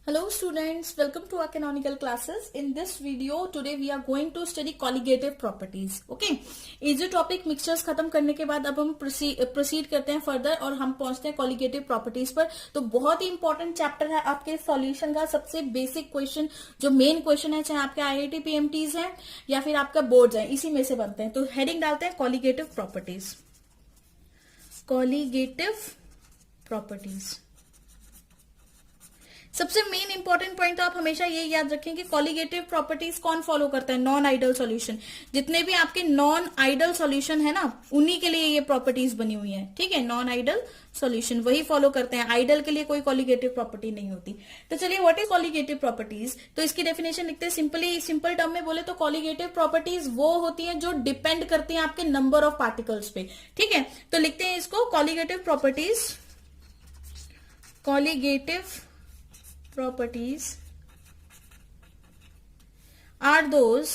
Hello students, welcome to our canonical classes. In this video today we are going to study colligative properties. Okay, ये जो topic mixtures खत्म करने के बाद अब हम प्रोसीड करते हैं फर्दर और हम पहुंचते हैं colligative properties पर. तो बहुत ही इंपॉर्टेंट चैप्टर है आपके सॉल्यूशन का. सबसे बेसिक क्वेश्चन जो मेन क्वेश्चन है, चाहे आपके IIT PMTs हैं या फिर आपका बोर्ड्स है, इसी में से बनते हैं. तो हेडिंग डालते हैं colligative properties. colligative properties. सबसे मेन इंपॉर्टेंट पॉइंट तो आप हमेशा ये याद रखें कि कॉलिगेटिव प्रॉपर्टीज कौन फॉलो करता है? Non ideal solution. जितने भी आपके नॉन आइडल सॉल्यूशन है ना, उन्हीं के लिए ये प्रॉपर्टीज बनी हुई है. ठीक है, नॉन आइडल सॉल्यूशन वही फॉलो करते हैं. आइडल के लिए कोई कॉलिगेटिव प्रॉपर्टी नहीं होती. तो चलिए, व्हाट इज कॉलिगेटिव प्रॉपर्टीज? तो इसकी डेफिनेशन लिखते हैं. सिंपल टर्म में बोले तो कॉलिगेटिव प्रॉपर्टीज वो होती है जो डिपेंड करती है आपके नंबर ऑफ पार्टिकल्स पे. ठीक है, तो लिखते हैं इसको colligative properties. Colligative properties are those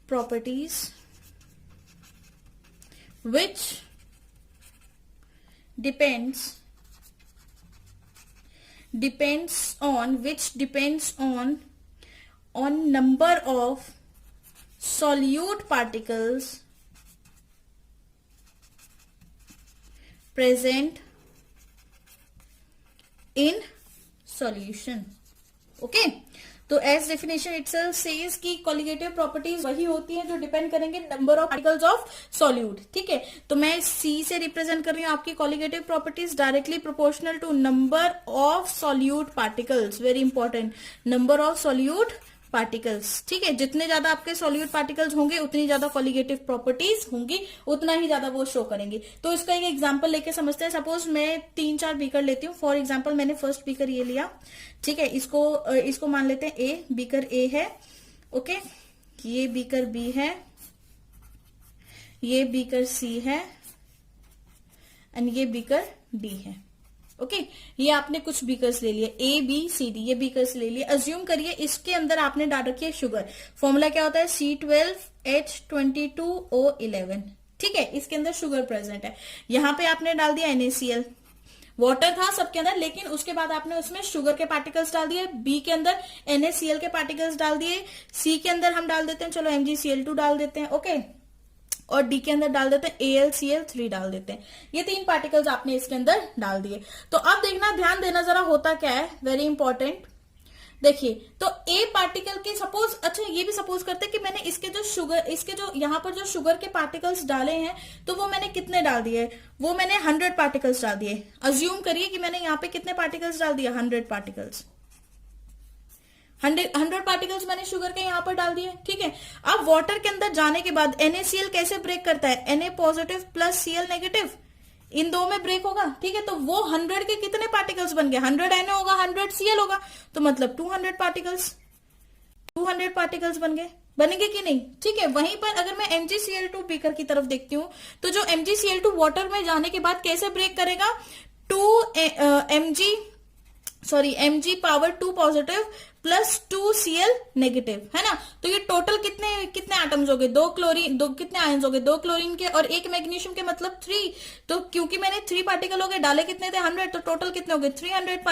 properties which depends on number of solute particles present in solution. Okay, तो एज डेफिनेशन इटसेल्फ सेज कि कॉलिगेटिव प्रॉपर्टीज वही होती हैं जो डिपेंड करेंगे number of particles of solute. ठीक है, तो मैं सी से रिप्रेजेंट कर रही हूं आपकी colligative properties directly proportional to number of solute particles. Very important, number of solute particles. ठीक है, जितने ज्यादा आपके सॉल्यूट पार्टिकल्स होंगे उतनी ज्यादा कॉलिगेटिव प्रॉपर्टीज होंगी, उतना ही ज्यादा वो शो करेंगे. तो इसका एक एग्जांपल लेके समझते हैं. सपोज मैं 3-4 बीकर लेती हूँ. फॉर एग्जांपल मैंने फर्स्ट बीकर ये लिया. ठीक है, इसको मान लेते हैं ए. बीकर ए है. ओके, ये बीकर बी है, ये बीकर सी है एंड ये बीकर डी है. ओके, ये आपने कुछ बीकर्स ले लिए, ए बी सी डी, ये बीकर्स ले लिए. अज्यूम करिए इसके अंदर आपने डाल रखी है शुगर. फॉर्मूला क्या होता है? C12H22O11. ठीक है, इसके अंदर शुगर प्रेजेंट है. यहां पे आपने डाल दिया NaCl. वाटर था सबके अंदर, लेकिन उसके बाद आपने उसमें शुगर के पार्टिकल्स डाल दिए. बी के अंदर NaCl के पार्टिकल्स डाल दिए. सी के अंदर हम डाल देते हैं, चलो MgCl2 डाल देते हैं. ओके, और डी के अंदर डाल देते हैं AlCl3 डाल देते हैं. ये 3 पार्टिकल्स आपने इसके अंदर डाल दिए. तो अब देखना, ध्यान देना जरा, होता क्या है, वेरी इंपॉर्टेंट. देखिए, तो ए पार्टिकल के सपोज, अच्छा ये भी सपोज करते हैं कि मैंने इसके जो यहाँ पर जो शुगर के पार्टिकल्स डाले हैं, तो वो मैंने कितने डाल दिए? वो मैंने 100 पार्टिकल्स डाल दिए. अज्यूम करिए कि मैंने यहाँ पे कितने पार्टिकल्स डाल दिया? 100 पार्टिकल्स. 100 पार्टिकल्स मैंने शुगर के यहां पर डाल दिए. ठीक है, अब वाटर के अंदर जाने के बाद NaCl कैसे ब्रेक करता है? Na positive plus Cl negative, इन दो में ब्रेक होगा. ठीक है, तो वो 100 के कितने पार्टिकल्स बन गए? 100 Na होगा, 100 Cl होगा, तो मतलब 200 पार्टिकल्स बनेंगे कि नहीं? ठीक है, वहीं पर अगर मैं MgCl2 बीकर की तरफ देखती हूं, तो जो MgCl2 वाटर में जाने के बाद कैसे ब्रेक करेगा? Mg power 2 positive plus 2 Cl negative, है ना. तो ये टोटल कितने एटम्स हो गए? 2 क्लोरीन, कितने आयंस हो गए? 2 क्लोरीन के और 1 मैग्नीशियम के, मतलब 3. तो क्योंकि मैंने 3 पार्टिकल हो गए, डाले कितने थे? 100. तो टोटल कितने हो गए? 300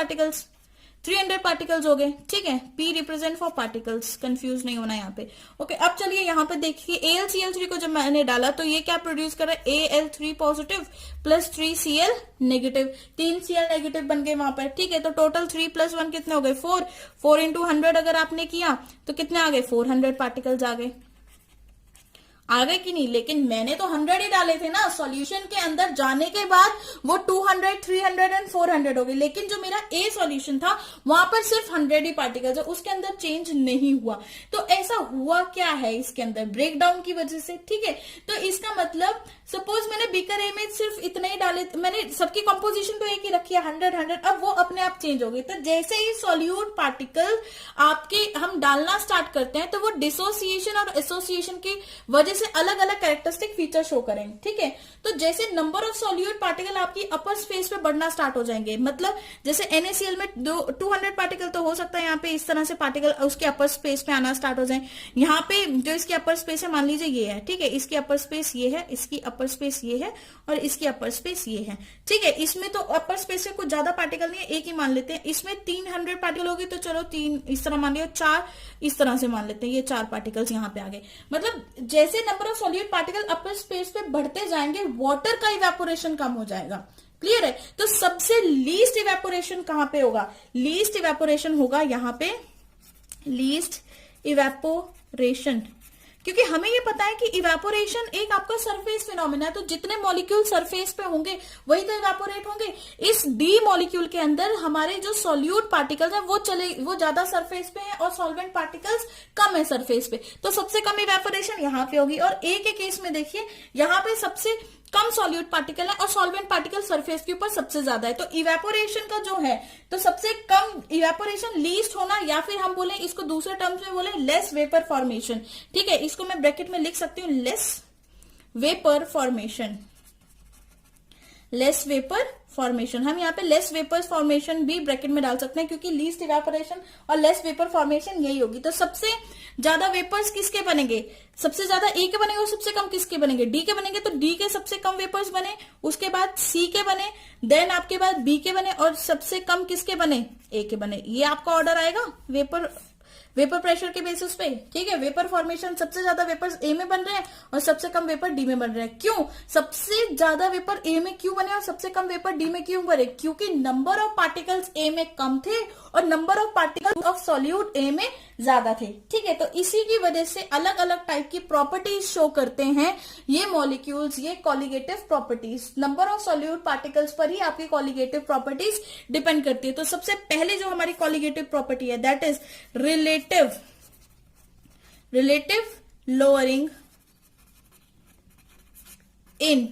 पार्टिकल्स हो गए. ठीक है, P represent for particles, confuse नहीं होना यहाँ पे. ओके, अब चलिए यहाँ पे देखिए, AlCl3 को जब मैंने डाला तो ये क्या प्रोड्यूस कर रहा है? Al3 positive plus 3 Cl negative, 3 Cl negative बन गए वहां पर. ठीक है, तो टोटल 3 + 1 कितने हो गए? 4 इंटू 100 अगर आपने किया तो कितने आ गए? 400 पार्टिकल्स आ गए कि नहीं? लेकिन मैंने तो 100 ही डाले थे ना. सॉल्यूशन के अंदर जाने के बाद वो 200, 300 एंड 400 हो गए. लेकिन जो मेरा ए सॉल्यूशन था वहां पर सिर्फ 100 ही पार्टिकल्स है, उसके अंदर चेंज नहीं हुआ. तो ऐसा हुआ क्या है इसके अंदर? ब्रेकडाउन की वजह से. ठीक है, तो इसका मतलब सपोज मैंने बीकर ए में सिर्फ इतने ही डाले, मैंने सबकी कंपोजिशन तो एक ही रखी है 100, अब वो अपने आप चेंज हो गई. तो जैसे ही सॉल्यूट पार्टिकल आपके हम डालना स्टार्ट करते हैं, तो वो डिसोसिएशन और एसोसिएशन की वजह से अलग अलग कैरेक्टरिस्टिक फीचर शो करेंगे. ठीक है, तो जैसे नंबर ऑफ सॉल्यूट पार्टिकल आपकी अपर स्पेस पे बढ़ना स्टार्ट हो जाएंगे. मतलब जैसे NaCl में 200 पार्टिकल तो हो सकता है यहाँ पे इस तरह से पार्टिकल उसके अपर स्पेस पे आना स्टार्ट हो जाए. यहाँ पे जो इसकी अपर स्पेस है, मान लीजिए ये है. ठीक है, इसकी अपर स्पेस ये है, इसकी अपर अपर स्पेस ये है और इसकी अपर स्पेस ये है। ठीक है, इसमें तो अपर स्पेस में कुछ ज्यादा पार्टिकल नहीं है, एक ही मान लेते हैं। इसमें 300 पार्टिकल होगी तो चलो 3 इस तरह मान लिया, 4 इस तरह से मान लेते हैं, ये 4 पार्टिकल्स यहाँ पे आ गए। मतलब जैसे number of solute particle upper space पे बढ़ते जाएंगे वाटर का इवेपोरेशन कम हो जाएगा। क्लियर है? तो सबसे लीस्ट इवेपोरेशन कहां पे होगा? लीस्ट इवेपोरेशन होगा यहाँ पे, लीस्ट इवेपोरेशन, क्योंकि हमें ये पता है कि इवेपोरेशन एक आपका सरफेस फिनोमिना है, तो जितने मॉलिक्यूल सरफेस पे होंगे वही तो इवेपोरेट होंगे। इस डी मॉलिक्यूल के अंदर हमारे जो सॉल्यूट पार्टिकल्स हैं वो ज्यादा सरफेस पे है और सॉल्वेंट पार्टिकल्स कम है सरफेस पे, तो सबसे कम इवेपोरेशन यहाँ पे होगी। और ए के केस में देखिए यहाँ पे सबसे कम सॉल्यूट पार्टिकल है और सॉल्वेंट पार्टिकल सरफेस के ऊपर सबसे ज्यादा है, तो इवेपोरेशन का जो है तो सबसे कम इवेपोरेशन लीस्ट होना, या फिर हम बोले इसको दूसरे टर्म्स में बोले लेस वेपर फॉर्मेशन। ठीक है, इसको मैं ब्रैकेट में लिख सकती हूँ less vapour formation, less vapour formation. हम यहाँ पे लेस वेपर फॉर्मेशन भी ब्रैकेट में डाल सकते हैं, क्योंकि लीस्ट इवेपोरेशन और लेस वेपर फॉर्मेशन यही होगी। तो सबसे ज्यादा वेपर्स किसके बनेंगे? सबसे ज्यादा ए के बनेंगे और सबसे कम किसके बनेंगे? डी के बनेंगे। तो डी के सबसे कम वेपर्स बने, उसके बाद सी के बने, देन आपके बाद बी के बने और सबसे कम किसके बने? ए के बने। ये आपका ऑर्डर आएगा वेपर प्रेशर के बेसिस पे। ठीक है, वेपर फॉर्मेशन सबसे ज्यादा वेपर्स ए में बन रहे हैं और सबसे कम वेपर डी में बन रहे हैं। क्यों? सबसे ज्यादा वेपर ए में क्यों बने और सबसे कम वेपर डी में क्यों बने? क्योंकि नंबर ऑफ पार्टिकल्स ए में कम थे और number of particles of solute A में ज्यादा थे। ठीक है, तो इसी की वजह से अलग अलग टाइप की प्रॉपर्टीज शो करते हैं ये मॉलिक्यूल्स, ये colligative properties. Number of solute particles पर ही आपकी कॉलिगेटिव प्रॉपर्टीज डिपेंड करती है। तो सबसे पहले जो हमारी कॉलिगेटिव प्रॉपर्टी है that is relative lowering in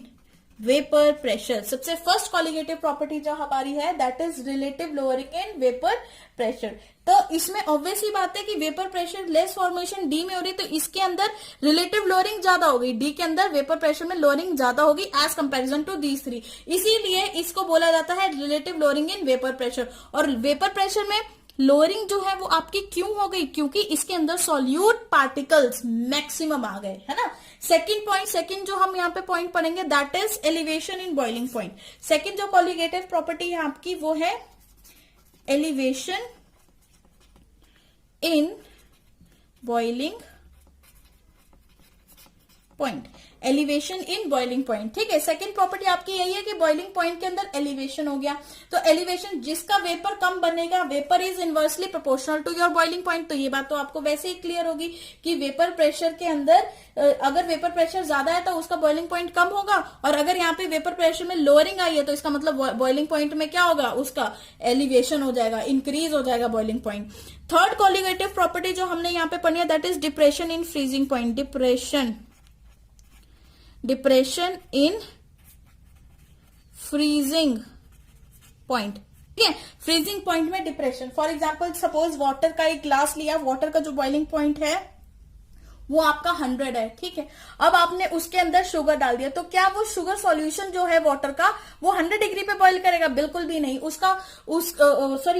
vapour pressure. सबसे फर्स्ट कॉलिगेटिव प्रॉपर्टी जो हमारी है that is relative lowering in vapour pressure. तो इसमें ऑब्वियस ही बात है कि vapour pressure less formation D में हो रही, तो इसके अंदर रिलेटिव लोअरिंग ज्यादा होगी, डी के अंदर वेपर प्रेशर में लोअरिंग ज्यादा होगी as comparison to these three. इसीलिए इसको बोला जाता है relative lowering in vapour pressure. और वेपर प्रेशर में लोअरिंग जो है वो आपकी क्यों हो गई? क्योंकि इसके अंदर सॉल्यूट पार्टिकल्स मैक्सिमम आ गए, है ना। सेकंड जो हम यहाँ पे पॉइंट पढ़ेंगे that is elevation in boiling point. Second जो कॉलिगेटिव प्रॉपर्टी है आपकी वो है elevation in boiling point. Elevation in boiling point. ठीक है, सेकंड प्रॉपर्टी आपकी यही है कि बॉइलिंग पॉइंट के अंदर एलिवेशन हो गया। तो एलिवेशन जिसका वेपर कम बनेगा, vapour is inversely proportional to your boiling point. तो ये बात तो आपको वैसे ही क्लियर होगी कि वेपर प्रेशर के अंदर अगर वेपर प्रेशर ज्यादा है तो उसका बॉइलिंग पॉइंट कम होगा, और अगर यहाँ पे वेपर प्रेशर में लोअरिंग आई है तो इसका मतलब बॉइलिंग पॉइंट में क्या होगा? उसका एलिवेशन हो जाएगा, इंक्रीज हो जाएगा boiling point. Third colligative property जो हमने यहाँ पे पढ़ी है that is depression in freezing point. Depression in freezing point. ठीक है, फ्रीजिंग पॉइंट में depression. For example suppose water का एक ग्लास लिया, वाटर का जो बॉइलिंग पॉइंट है वो आपका 100 है। ठीक है, अब आपने उसके अंदर शुगर डाल दिया, तो क्या वो शुगर सॉल्यूशन जो है वाटर का वो 100 डिग्री पे बॉईल करेगा? बिल्कुल भी नहीं।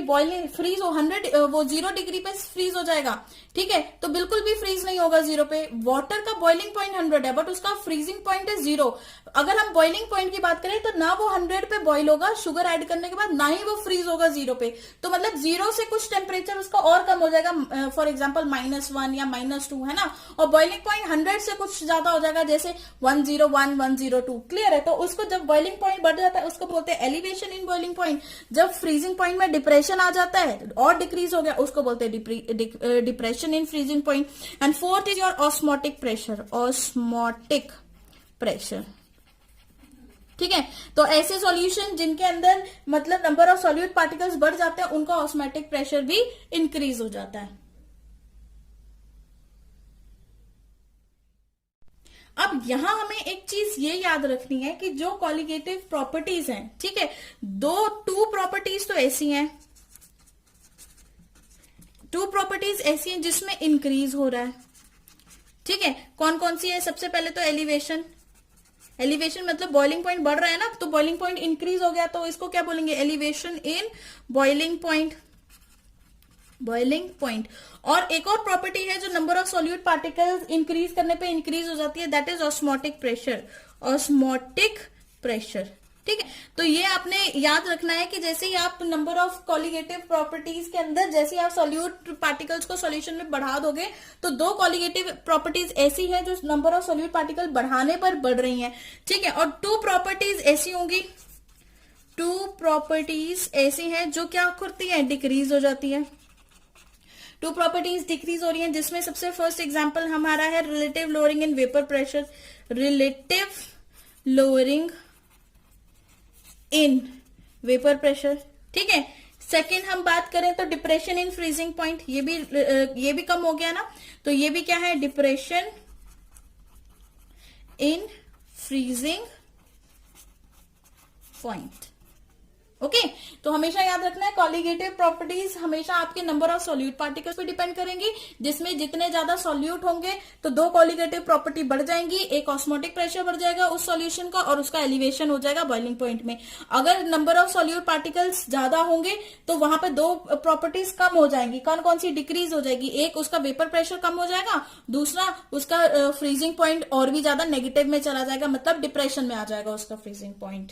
बॉइलिंग फ्रीज वो 0 डिग्री पे फ्रीज हो जाएगा। ठीक है, तो बिल्कुल भी फ्रीज नहीं होगा 0 पे। वाटर का बॉइलिंग पॉइंट 100 है बट उसका फ्रीजिंग पॉइंट है 0। अगर हम बॉइलिंग पॉइंट की बात करें तो ना वो 100 पे बॉईल होगा शुगर ऐड करने के बाद, ना ही वो फ्रीज होगा 0 पे। तो मतलब 0 से कुछ टेम्परेचर उसका और कम हो जाएगा, फॉर एग्जाम्पल -1 या -2, है ना। और बॉइलिंग पॉइंट 100 से कुछ ज्यादा हो जाएगा, जैसे 101, 102। क्लियर है? तो उसको जब बॉइलिंग पॉइंट बढ़ जाता है उसको बोलते हैं एलिवेशन इन बॉइलिंग पॉइंट। जब फ्रीजिंग पॉइंट में डिप्रेशन आ जाता है और डिक्रीज हो गया उसको बोलते हैं depression in freezing point. And fourth is your osmotic pressure. Osmotic pressure. ठीक है, तो ऐसे सॉल्यूशन जिनके अंदर मतलब नंबर ऑफ सॉल्यूट पार्टिकल्स बढ़ जाते हैं उनका ऑस्मोटिक प्रेशर भी इंक्रीज हो जाता है। अब यहां हमें एक चीज ये याद रखनी है कि जो कॉलिगेटिव प्रॉपर्टीज हैं, ठीक है, टू प्रॉपर्टीज तो ऐसी हैं, टू प्रॉपर्टीज ऐसी हैं जिसमें इंक्रीज हो रहा है। ठीक है, कौन कौन सी है? सबसे पहले तो एलिवेशन मतलब बॉइलिंग पॉइंट बढ़ रहा है ना, तो बॉइलिंग पॉइंट इंक्रीज हो गया तो इसको क्या बोलेंगे? Elevation in boiling point. और एक और प्रॉपर्टी है जो number of solute particles increase करने पे इंक्रीज हो जाती है that is osmotic pressure. Osmotic pressure. ठीक है, तो ये आपने याद रखना है कि जैसे ही आप नंबर ऑफ कॉलिगेटिव प्रॉपर्टीज के अंदर जैसे ही आप सॉल्यूट पार्टिकल्स को सॉल्यूशन में बढ़ा दोगे, तो दो कॉलिगेटिव प्रॉपर्टीज ऐसी हैं जो नंबर ऑफ सॉल्यूट पार्टिकल बढ़ाने पर बढ़ रही हैं। ठीक है, और टू प्रॉपर्टीज ऐसी होंगी, टू प्रॉपर्टीज ऐसी हैं जो क्या करती है, डिक्रीज हो जाती है। टू प्रॉपर्टीज डिक्रीज हो रही हैं, जिसमें सबसे फर्स्ट एग्जांपल हमारा है relative lowering in vapour pressure, relative lowering in vapour pressure. ठीक है, सेकेंड हम बात करें तो डिप्रेशन इन फ्रीजिंग पॉइंट, ये भी कम हो गया ना, तो ये भी क्या है, depression in freezing point. Okay, तो हमेशा याद रखना है कॉलिगेटिव प्रॉपर्टीज हमेशा आपके नंबर ऑफ सॉल्यूट पार्टिकल्स पे डिपेंड करेंगी, जिसमें जितने ज्यादा सॉल्यूट होंगे तो दो कॉलिगेटिव प्रॉपर्टी बढ़ जाएंगी, एक ऑस्मोटिक प्रेशर बढ़ जाएगा उस सॉल्यूशन का और उसका एलिवेशन हो जाएगा बॉइलिंग पॉइंट में। अगर नंबर ऑफ सॉल्यूट पार्टिकल्स ज्यादा होंगे तो वहां पे दो प्रॉपर्टीज कम हो जाएंगी। कौन कौन सी डिक्रीज हो जाएगी, एक उसका वेपर प्रेशर कम हो जाएगा, दूसरा उसका फ्रीजिंग पॉइंट और भी ज्यादा नेगेटिव में चला जाएगा, मतलब डिप्रेशन में आ जाएगा उसका फ्रीजिंग पॉइंट।